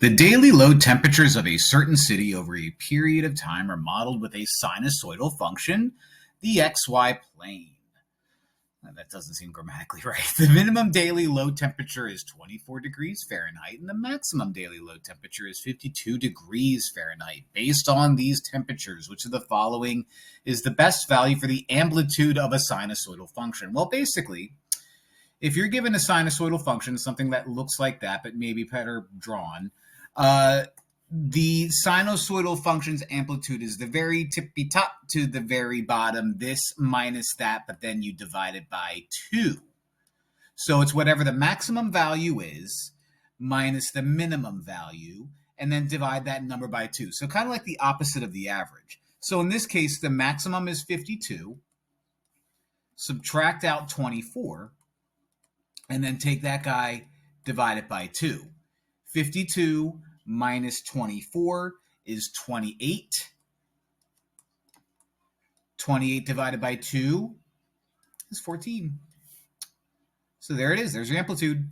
The daily low temperatures of a certain city over a period of time are modeled with a sinusoidal function, the xy plane. That doesn't seem grammatically right. The minimum daily low temperature is 24 degrees Fahrenheit, and the maximum daily low temperature is 52 degrees Fahrenheit. Based on these temperatures, which of the following is the best value for the amplitude of a sinusoidal function? Well, basically, if you're given a sinusoidal function, something that looks like that, but maybe better drawn, the sinusoidal function's amplitude is the very tippy top to the very bottom, this minus that, but then you divide it by 2. So it's whatever the maximum value is minus the minimum value, and then divide that number by 2. So kind of like the opposite of the average. So in this case, the maximum is 52, subtract out 24, and then take that guy, divide it by 2. 52 minus 24 is 28. 28 divided by 2 is 14. So there it is. There's your amplitude.